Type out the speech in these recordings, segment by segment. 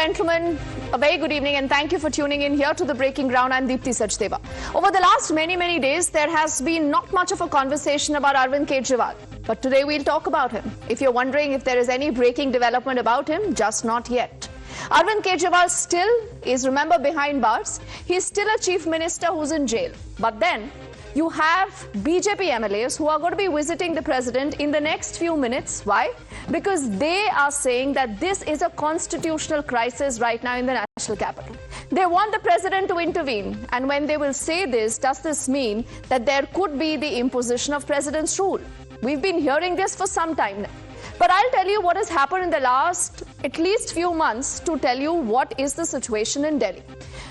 gentlemen, a very good evening and thank you for tuning in here to the Breaking Ground. I'm Deepthi Sachdeva. Over the last many days, there has been not much of a conversation about Arvind Kejriwal. But today we'll talk about him. If you're wondering if there is any breaking development about him, just not yet. Arvind Kejriwal still is, remember, behind bars. He's still a chief minister who's in jail. But then you have BJP MLAs who are going to be visiting the president in the next few minutes. Why? Because they are saying that this is a constitutional crisis right now in the national capital. They want the president to intervene. And when they will say this, does this mean that there could be the imposition of president's rule? We've been hearing this for some time now. But I'll tell you what has happened in the last at least few months to tell you what is the situation in Delhi.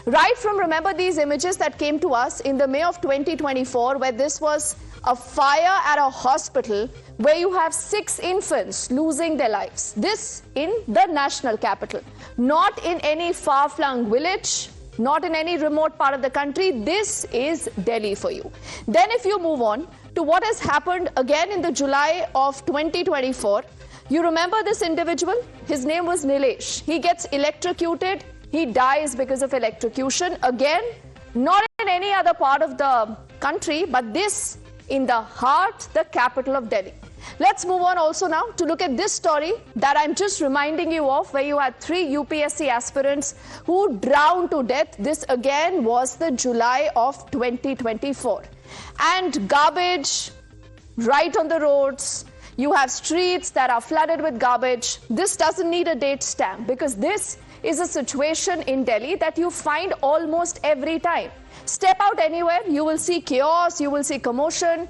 Right from, remember these images that came to us in the May of 2024, where this was a fire at a hospital where you have 6 infants losing their lives. This in the national capital, not in any far-flung village, not in any remote part of the country. This is Delhi for you. Then if you move on to what has happened again in the July of 2024, you remember this individual? His name was Nilesh. He gets electrocuted. He dies because of electrocution. Again, not in any other part of the country, but this in the heart, the capital of Delhi. Let's move on also now to look at this story that I'm just reminding you of, where you had 3 UPSC aspirants who drowned to death. This again was the July of 2024. And garbage right on the roads. You have streets that are flooded with garbage. This doesn't need a date stamp because this is a situation in Delhi that you find almost every time. Step out anywhere, you will see chaos, you will see commotion.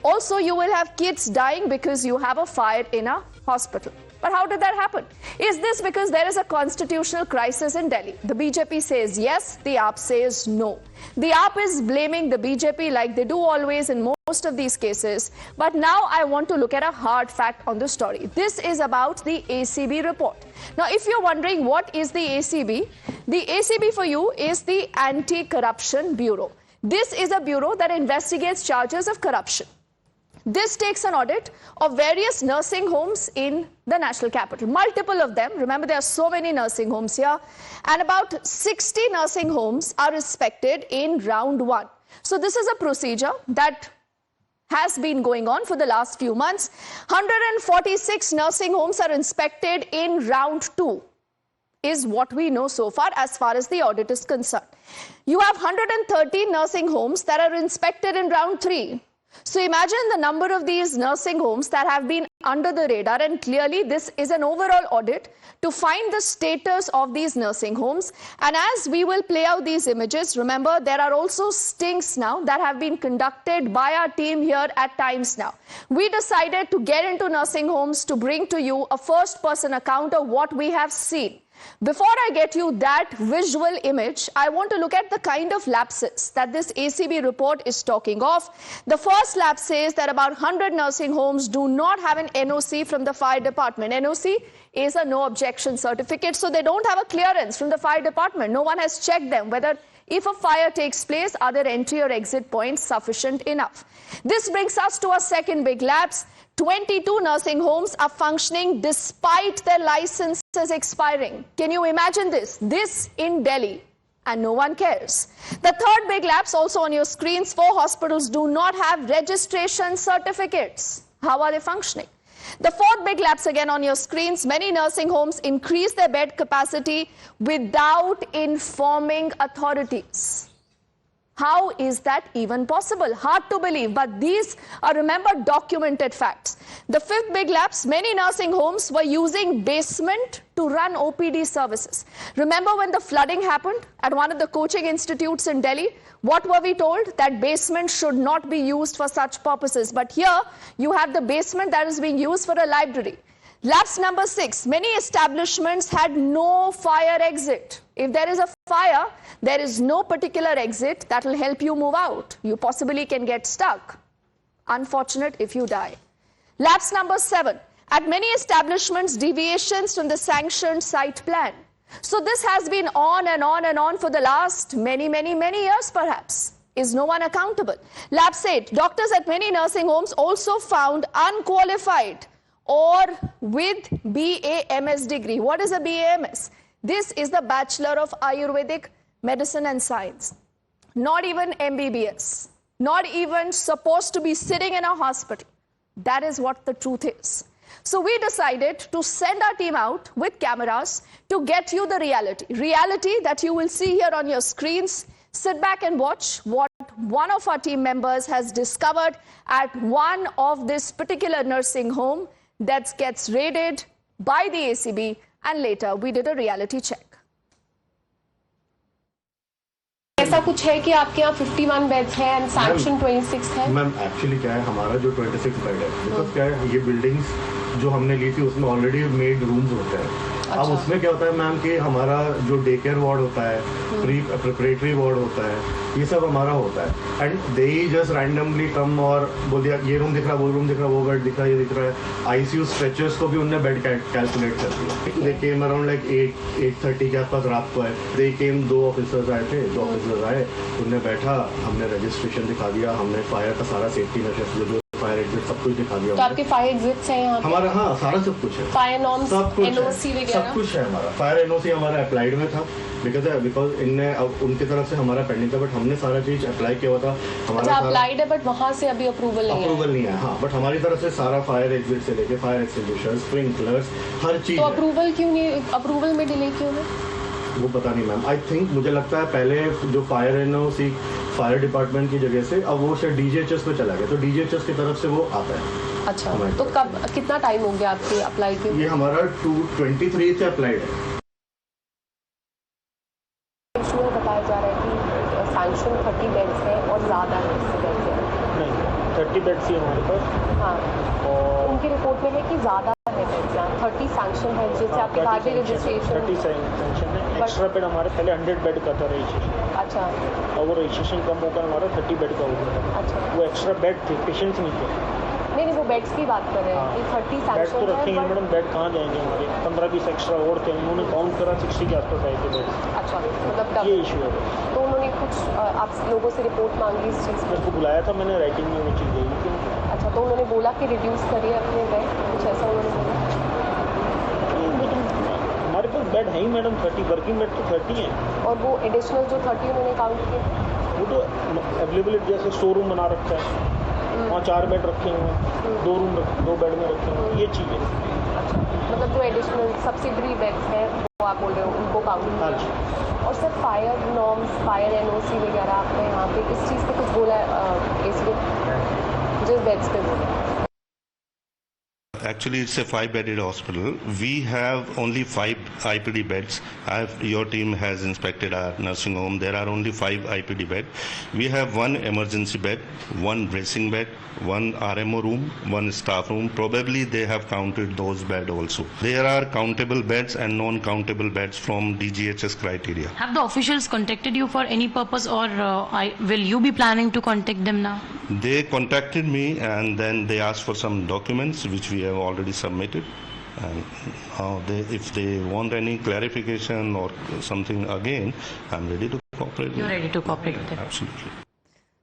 Also, you will have kids dying because you have a fire in a hospital. But how did that happen? Is this because there is a constitutional crisis in Delhi? The BJP says yes, the AAP says no. The AAP is blaming the BJP like they do always in most of these cases. But now I want to look at a hard fact on the story. This is about the ACB report. Now, if you're wondering what is the ACB for you is the Anti-Corruption Bureau. This is a bureau that investigates charges of corruption. This takes an audit of various nursing homes in the national capital, multiple of them. Remember, there are so many nursing homes here, and about 60 nursing homes are inspected in round 1. So this is a procedure that has been going on for the last few months. 146 nursing homes are inspected in round 2, is what we know so far as the audit is concerned. You have 113 nursing homes that are inspected in round 3. So imagine the number of these nursing homes that have been under the radar, and clearly this is an overall audit to find the status of these nursing homes. And as we will play out these images, remember there are also stings now that have been conducted by our team here at Times Now. We decided to get into nursing homes to bring to you a first-person account of what we have seen. Before I get you that visual image, I want to look at the kind of lapses that this ACB report is talking of. The first lapse says that about 100 nursing homes do not have an NOC from the fire department. NOC is a no objection certificate, so they don't have a clearance from the fire department. No one has checked them whether if a fire takes place, are their entry or exit points sufficient enough. This brings us to a second big lapse. 22 nursing homes are functioning despite their licenses expiring. Can you imagine this? This in Delhi, and no one cares. The third big lapse also on your screens, 4 hospitals do not have registration certificates. How are they functioning? The fourth big lapse again on your screens, many nursing homes increase their bed capacity without informing authorities. How is that even possible? Hard to believe, but these are, remember, documented facts. The fifth big lapse, many nursing homes were using basement to run OPD services. Remember when the flooding happened at one of the coaching institutes in Delhi? What were we told? That basement should not be used for such purposes. But here, you have the basement that is being used for a library. Lapse number 6, many establishments had no fire exit. If there is a fire, there is no particular exit that will help you move out. You possibly can get stuck. Unfortunate if you die. Lapse number 7, at many establishments, deviations from the sanctioned site plan. So this has been on and on and on for the last many years perhaps. Is no one accountable? Lapse 8, doctors at many nursing homes also found unqualified or with BAMS degree. What is a BAMS? This is the Bachelor of Ayurvedic Medicine and Science. Not even MBBS. Not even supposed to be sitting in a hospital. That is what the truth is. So we decided to send our team out with cameras to get you the reality. Reality that you will see here on your screens. Sit back and watch what one of our team members has discovered at one of this particular nursing home that gets raided by the ACB, and later we did a reality check. ऐसा कुछ है कि आपके यहाँ 51 beds हैं and sanction 26 है? Ma'am actually क्या है, हमारा जो 26 बेड है, बिकॉज क्या है, ये बिल्डिंग्स जो हमने ली थी उसमें ऑलरेडी मेड रूम्स होते हैं। अच्छा। अब उसमें क्या होता है मैम कि हमारा जो डे केयर वार्ड होता है, प्रिपरेटरी वार्ड होता है, ये सब हमारा होता है। एंड दे जस्ट रैंडमली कम और बोल दिया ये रूम दिख रहा, वो रूम दिख रहा, वो बेड दिख रहा, ये दिख रहा है। आईसीयू स्ट्रेचर्स को भी उनने बेड कैलकुलेट कर दिया। दे केम अराउंड लाइक 8:30 के आसपास रात को आए। दे केम, 2 ऑफिसर्स आए थे, 2 ऑफिसर्स आए, उनने बैठा, हमने रजिस्ट्रेशन दिखा दिया, हमने फायर का सारा सेफ्टी मेजर्स जो फायर एग्जिट सब कुछ दिखा दिया। तो आपके फायर एग्जिट्स हैं यहाँ? हमारा हाँ सारा सब कुछ है। फायर नॉर्म्स, एनओसी वगैरह सब कुछ है हमारा। फायर एनओसी हमारा अप्लाइड में था बिकॉज इनने अब उनकी तरफ से हमारा पेंडिंग था, बट हमने सारा चीज अप्लाई किया हुआ था। हमारा अप्लाइड है बट वहाँ से अभी अप्रूवल नहीं है। हाँ, बट हमारी तरफ से सारा फायर एग्जिट से लेके फायर एक्सटिंग्विशर, स्प्रिंकलर्स, हर चीज। तो अप्रूवल क्यों नहीं, अप्रूवल में डिले क्यों है वो पता नहीं मैम। आई थिंक मुझे लगता है पहले जो फायर एनओसी फायर डिपार्टमेंट की जगह से अब वो शायद डीजीएचएस पे चला गया, तो डीजीएचएस की तरफ से वो आता है। अच्छा, तो कब, कितना टाइम हो गया आपके अप्लाई के? ये हमारा 23 से अप्लाइड है। इसमें बताया जा रहा है कि सैंक्शन 30 बेड्स है और ज़्यादा है इससे बेड्स है। नहीं, 30 बेड्स ही हमारे पास। हाँ, और उनकी रिपोर्ट में है कि ज़्यादा है बेड्स यहाँ, 30 सैंक्शन है, जैसे आपके कहा कि रजिस्ट्रेशन 30 सैंक्शन है। एक्स्ट्रा बेड हमारे पहले 100 बेड का था रजिस्ट्रेशन। अच्छा, और वो रजिस्ट्रेशन कम होकर हमारा 30 बेड का हो गया। अच्छा, वो एक्स्ट्रा बेड थे, पेशेंट्स नहीं थे। नहीं, वो बेड्स की बात कर रहे हैं कि 30 बेड सैंक्शन तो है। रखेंगे मैडम, बेड कहाँ जाएंगे हमारे? 15-20 एक्स्ट्रा और थे, उन्होंने काउंट करा 60 के आसपास आए थे बेड। अच्छा, मतलब ये इशू है। तो उन्होंने कुछ आप लोगों से रिपोर्ट मांगी इस चीज़ मेरे को बुलाया था, मैंने राइटिंग में वो चीज़ दी थी। अच्छा, तो उन्होंने बोला कि रिड्यूस करिए अपने बेड, कुछ ऐसा उन्होंने बोला? हमारे पास बेड है ही मैडम 30, वर्किंग बेड तो 30 है। और वो एडिशनल जो 30 उन्होंने काउंट किए वो तो अवेलेबल, जैसे शोरूम बना रखा है, वहाँ 4 बेड रखे हुए हैं, 2 बेड में रखे हुए हैं, ये चीज़ है। अच्छा, मतलब जो एडिशनल सब्सिडरी बेड्स हैं वो आप बोल रहे हो उनको काउंट? हाँ जी। और sir fire norms, fire NOC वगैरह आपने यहाँ पे इस चीज़ पे कुछ बोला ACB जिस बेड्स पे बोला? Actually, it's a 5-bedded hospital. We have only 5 IPD beds. Your team has inspected our nursing home. There are only 5 IPD beds. We have 1 emergency bed, 1 dressing bed, 1 RMO room, 1 staff room. Probably they have counted those beds also. There are countable beds and non-countable beds from DGHS criteria. Have the officials contacted you for any purpose, or will you be planning to contact them now? They contacted me and then they asked for some documents which we have already submitted. And if they want any clarification or something again, I'm ready to cooperate. You're ready to cooperate with them? Absolutely.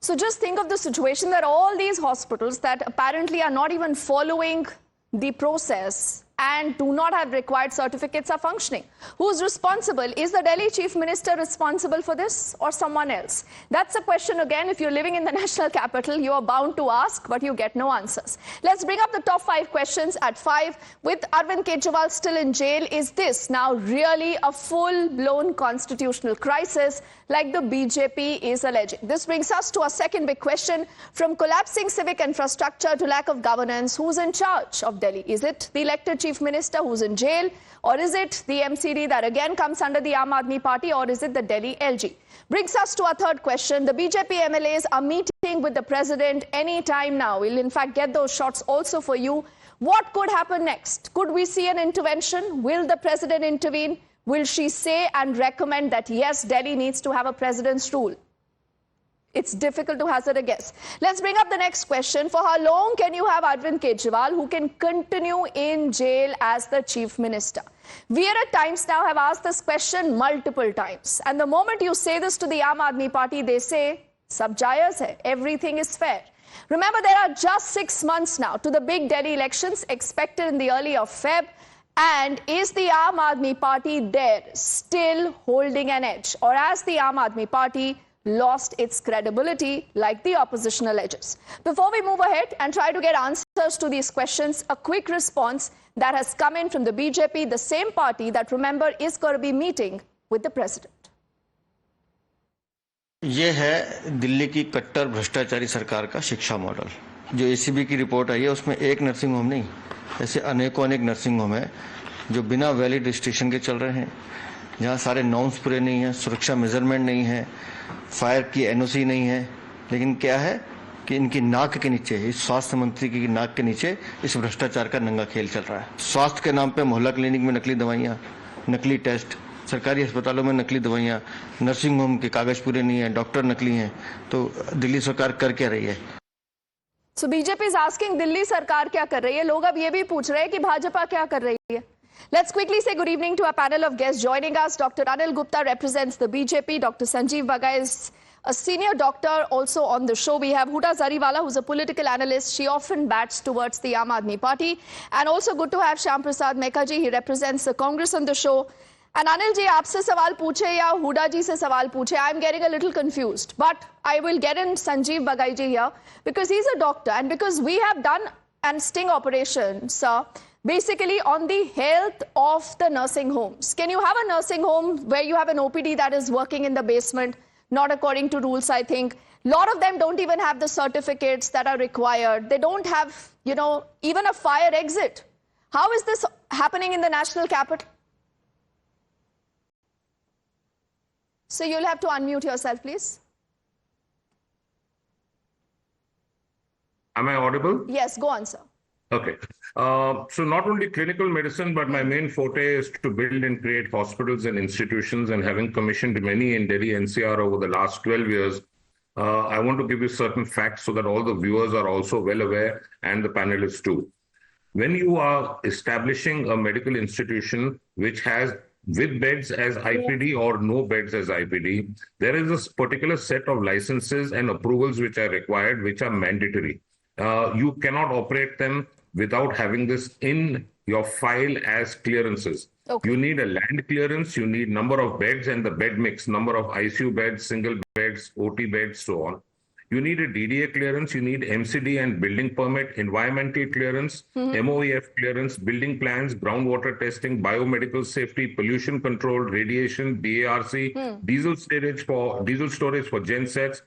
So just think of the situation that all these hospitals that apparently are not even following the process and do not have required certificates are functioning. Who's responsible? Is the Delhi Chief Minister responsible for this or someone else? That's a question again. If you're living in the national capital, you are bound to ask, but you get no answers. Let's bring up the top 5 questions at 5. With Arvind Kejriwal still in jail, is this now really a full-blown constitutional crisis like the BJP is alleging? This brings us to our second big question. From collapsing civic infrastructure to lack of governance, who's in charge of Delhi? Is it the elected Chief Minister who's in jail, or is it the MCD that again comes under the Aam Aadmi Party, or is it the Delhi LG? Brings us to our third question. The BJP MLAs are meeting with the president any time now. We'll in fact get those shots also for you. What could happen next? Could we see an intervention? Will the president intervene? Will she say and recommend that yes, Delhi needs to have a president's rule? It's difficult to hazard a guess. Let's bring up the next question. For how long can you have Arvind Kejriwal, who can continue in jail as the Chief Minister? We at Times Now have asked this question multiple times. And the moment you say this to the Aam Aadmi Party, they say, Sab jayaz hai, everything is fair. Remember, there are just 6 months now to the big Delhi elections expected in the early of Feb. And is the Aam Aadmi Party there, still holding an edge? Or has the Aam Aadmi Party lost its credibility like the opposition alleges? Before we move ahead and try to get answers to these questions, a quick response that has come in from the BJP, the same party that, remember, is going to be meeting with the president. ये है दिल्ली की कट्टर भ्रष्टाचारी सरकार का शिक्षा model. जो ACB की रिपोर्ट आई है उसमें एक नर्सिंग होम नहीं, ऐसे अनेकों अनेक नर्सिंग होम है जो बिना वैलिड रजिस्ट्रेशन के चल रहे हैं, जहाँ सारे नॉर्म्स पूरे नहीं हैं, सुरक्षा मेजरमेंट नहीं है, फायर की NOC नहीं है, लेकिन क्या है कि इनकी नाक के नीचे, इस स्वास्थ्य मंत्री की नाक के नीचे इस भ्रष्टाचार का नंगा खेल चल रहा है। स्वास्थ्य के नाम पे मोहल्ला क्लिनिक में नकली दवाइयाँ, नकली टेस्ट, सरकारी अस्पतालों में नकली दवाइयाँ, नर्सिंग होम के कागज पूरे नहीं है, डॉक्टर नकली हैं, तो दिल्ली सरकार कर क्या रही है? So BJP is asking Delhi सरकार क्या कर रही है? लोग अब ये भी पूछ रहे हैं कि भाजपा क्या कर रही है? Let's quickly say good evening to our panel of guests joining us. Dr. Anil Gupta represents the BJP. Dr. Sanjeev Bagai is a senior doctor also on the show. We have Huda Zariwala, who's a political analyst. She often bats towards the Aam Aadmi Party. And also good to have Shyam Prasad Mekha ji. He represents the Congress on the show. And Anil ji, aapse sawal puche ya Huda ji se sawal puche, I'm getting a little confused. But I will get in Sanjeev Bagai ji here because he's a doctor and because we have done an sting operation, sir, basically on the health of the nursing homes. Can you have a nursing home where you have an OPD that is working in the basement? Not according to rules, I think. A lot of them don't even have the certificates that are required. They don't have, you know, even a fire exit. How is this happening in the national capital? So you'll have to unmute yourself, please. Am I audible? Yes, go on, sir. Okay. So not only clinical medicine, but my main forte is to build and create hospitals and institutions, and having commissioned many in Delhi NCR over the last 12 years, I want to give you certain facts so that all the viewers are also well aware and the panelists too. When you are establishing a medical institution which has with beds as IPD or no beds as IPD, there is a particular set of licenses and approvals which are required, which are mandatory. You cannot operate them without having this in your file as clearances. Okay. You need a land clearance, you need number of beds and the bed mix, number of ICU beds, single beds, OT beds, so on. You need a DDA clearance, you need MCD and building permit, environmental clearance, MOEF clearance, building plans, groundwater testing, biomedical safety, pollution control, radiation, DARC, diesel storage for gensets.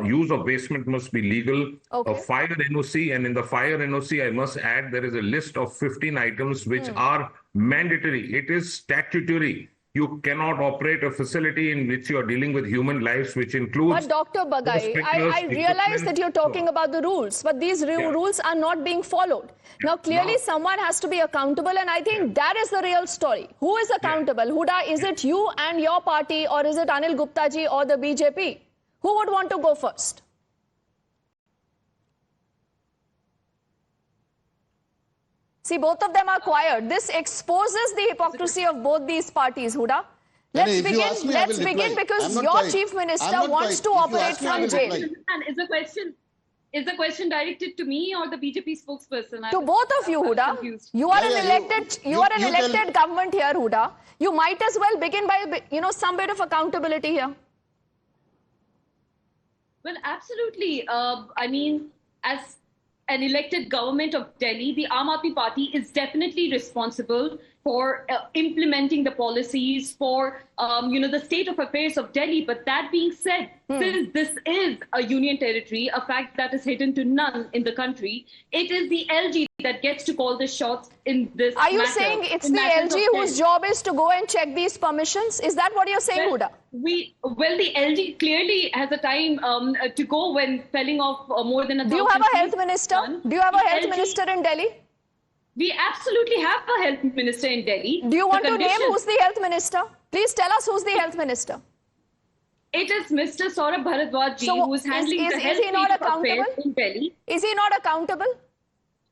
Use of basement must be legal. Okay. A fire NOC, and in the fire NOC, I must add, there is a list of 15 items which are mandatory. It is statutory. You cannot operate a facility in which you are dealing with human lives, which includes... But Dr. Bagai, I realize that you're talking about the rules, but these rules are not being followed. Now, clearly someone has to be accountable, and I think that is the real story. Who is accountable? Huda, is it you and your party, or is it Anil Gupta ji or the BJP? Who would want to go first? See, both of them are quiet. This exposes the hypocrisy of both these parties, Huda. Let's begin because your chief minister wants to operate from jail. Is the question directed to me or the BJP spokesperson? To both of you, Huda. You are an elected government here, Huda. You might as well begin by, some bit of accountability here. Well, absolutely. I mean, as an elected government of Delhi, the Aam Aadmi Party is definitely responsible for implementing the policies, for, the state of affairs of Delhi. But that being said, since this is a union territory, a fact that is hidden to none in the country, it is the LG that gets to call the shots in this matter. Are you saying it's the LG whose job is to go and check these permissions? Is that what you're saying, Huda? The LG clearly has a time to go when felling off more than 1,000. Do you have a health minister? Do you have a health minister in Delhi? We absolutely have a health minister in Delhi. Do you want to name who's the health minister? Please tell us who's the health minister. It is Mr. Saurabh Bharadwaj ji, who is handling the health affairs in Delhi. Is he not accountable?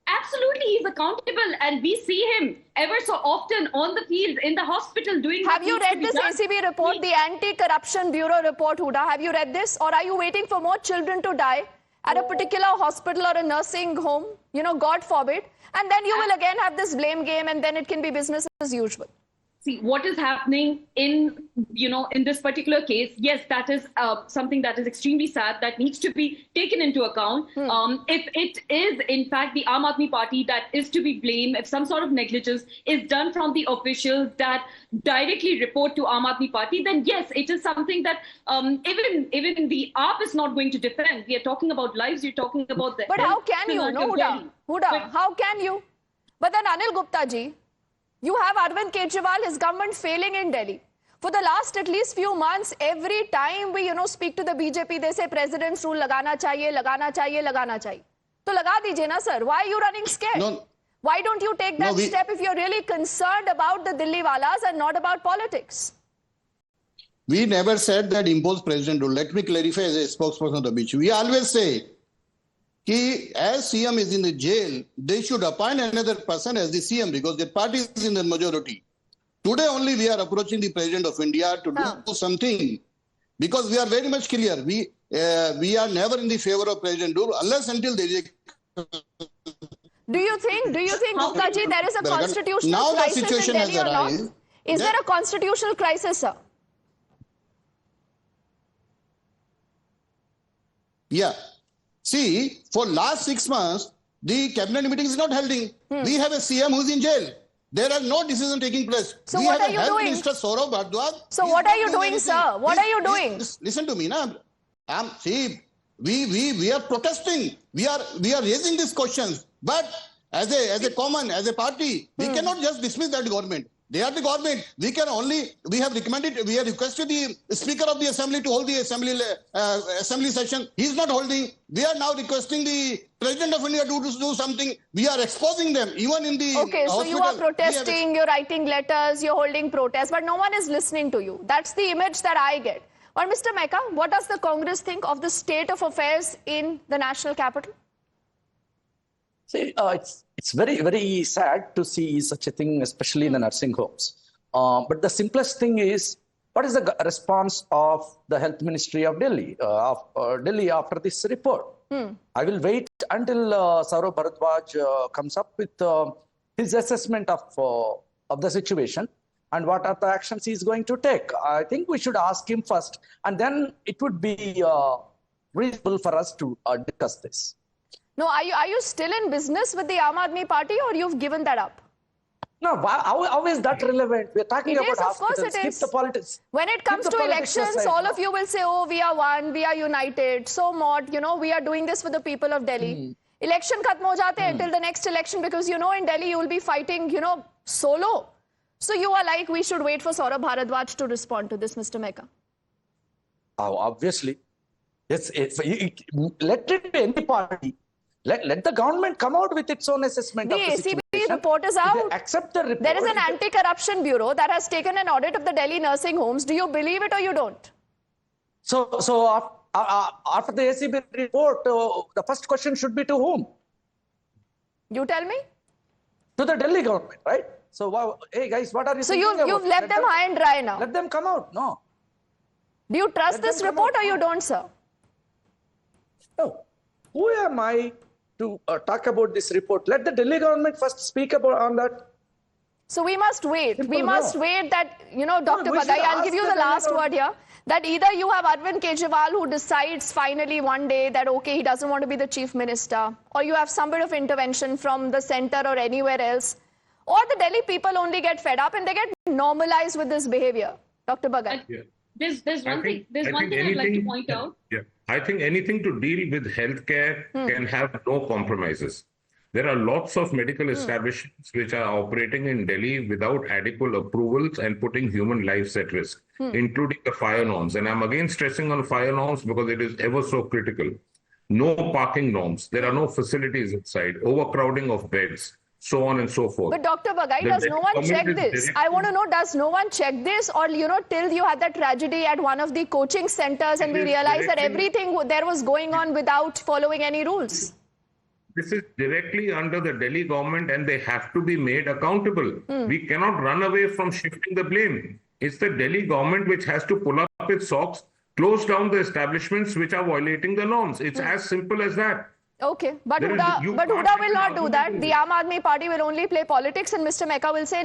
Absolutely, he's accountable, and we see him ever so often on the field, in the hospital, doing. Have you read this ACB report, the Anti-Corruption Bureau report, Huda? Have you read this, or are you waiting for more children to die at a particular hospital or a nursing home, God forbid, and then you will again have this blame game, and then it can be business as usual. See what is happening in this particular case. Yes, that is something that is extremely sad, that needs to be taken into account. If it is in fact the Aam Aadmi Party that is to be blamed, if some sort of negligence is done from the officials that directly report to Aam Aadmi Party, then yes, it is something that even the AAP is not going to defend. We are talking about lives. You're talking about the. But how can you, no, Huda? How can you? But then Anil Gupta ji, you have Arvind Kejriwal, his government failing in Delhi. For the last at least few months, every time we, speak to the BJP, they say president's rule lagana chahiye, lagana chahiye, lagana chahiye. So laga dijiye na, sir. Why are you running scared? No. Why don't you take that step if you're really concerned about the Delhi walas and not about politics? We never said that impose president rule. Let me clarify as a spokesperson of the BJP. We always say as CM is in the jail, they should appoint another person as the CM because their party is in the majority. Today only we are approaching the President of India to do something because we are very much clear. We are never in the favor of President rule unless until there is a... Do you think, Gupta ji, there is a constitutional crisis in Delhi or not? Is there a constitutional crisis, sir? Yeah. See, for last 6 months, the cabinet meeting is not holding. We have a CM who is in jail. There are no decisions taking place. So what are you doing? Minister Saurabh Bhardwaj. So what are you doing, sir? What are you doing? Listen to me, na. See, we are protesting. We are raising these questions. But as a party, we cannot just dismiss that government. They are the government. We have requested the Speaker of the Assembly to hold the assembly session. He is not holding. We are now requesting the President of India to do something. We are exposing them, even in the hospital. So you are protesting, you're writing letters, you're holding protests, but no one is listening to you. That's the image that I get. But Mr. Mecca, what does the Congress think of the state of affairs in the national capital? See, it's very, very sad to see such a thing, especially in the nursing homes. But the simplest thing is, what is the response of the Health Ministry of Delhi, Delhi after this report? I will wait until Saurabh Bhardwaj comes up with his assessment of the situation and what are the actions he is going to take. I think we should ask him first, and then it would be reasonable for us to discuss this. No, are you still in business with the Aam Aadmi Party, or you've given that up? No, how is that relevant? We're talking about hospitals. Of course it is. Keep the politics. When it comes to elections, all of you will say, oh, we are one, we are united. So what, we are doing this for the people of Delhi. Election khatm ho jate hain till the next election, because in Delhi you will be fighting, solo. So you are like, we should wait for Saurabh Bhardwaj to respond to this, Mr. Mecca. Oh, obviously. Let it be any party. Let the government come out with its own assessment of the situation. The ACB report is out. Accept the report. There is an anti-corruption bureau that has taken an audit of the Delhi nursing homes. Do you believe it or you don't? So after the ACB report, the first question should be to whom? You tell me. To the Delhi government, right? So, hey guys, what are you thinking about? So you've left them high and dry now. Let them come out. No. Do you trust this report or you don't, sir? No. Who am I to talk about this report? Let the Delhi government first speak on that. So we must wait. We must wait that, Dr. Badai, I'll give you the last word here. That either you have Arvind Kejriwal who decides finally one day that, okay, he doesn't want to be the chief minister, or you have some bit of intervention from the center or anywhere else, or the Delhi people only get fed up and they get normalized with this behavior. Dr. Bagai. Yeah. There's one thing I'd like to point out. Yeah, I think anything to deal with healthcare can have no compromises. There are lots of medical establishments which are operating in Delhi without adequate approvals and putting human lives at risk, including the fire norms. And I'm again stressing on fire norms because it is ever so critical. No parking norms. There are no facilities inside, overcrowding of beds, so on and so forth. But Dr. Bagai, does no one check this? I want to know, does no one check this? Or, till you had that tragedy at one of the coaching centers and we realized that everything there was going on without following any rules? This is directly under the Delhi government and they have to be made accountable. We cannot run away from shifting the blame. It's the Delhi government which has to pull up its socks, close down the establishments which are violating the norms. It's as simple as that. Okay, but There is- Huda, you but can't Huda make will an not do argument that. in The this. Aam Aadmi Party will only play politics, and Mr. Mecca will say,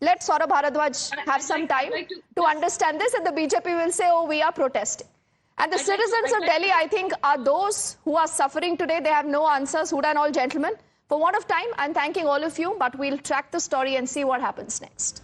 let Saurabh Bharadwaj have some time to understand this, and the BJP will say, oh, we are protesting. And the citizens of Delhi, I think, are those who are suffering today. They have no answers, Huda and all gentlemen. For want of time, I'm thanking all of you, but we'll track the story and see what happens next.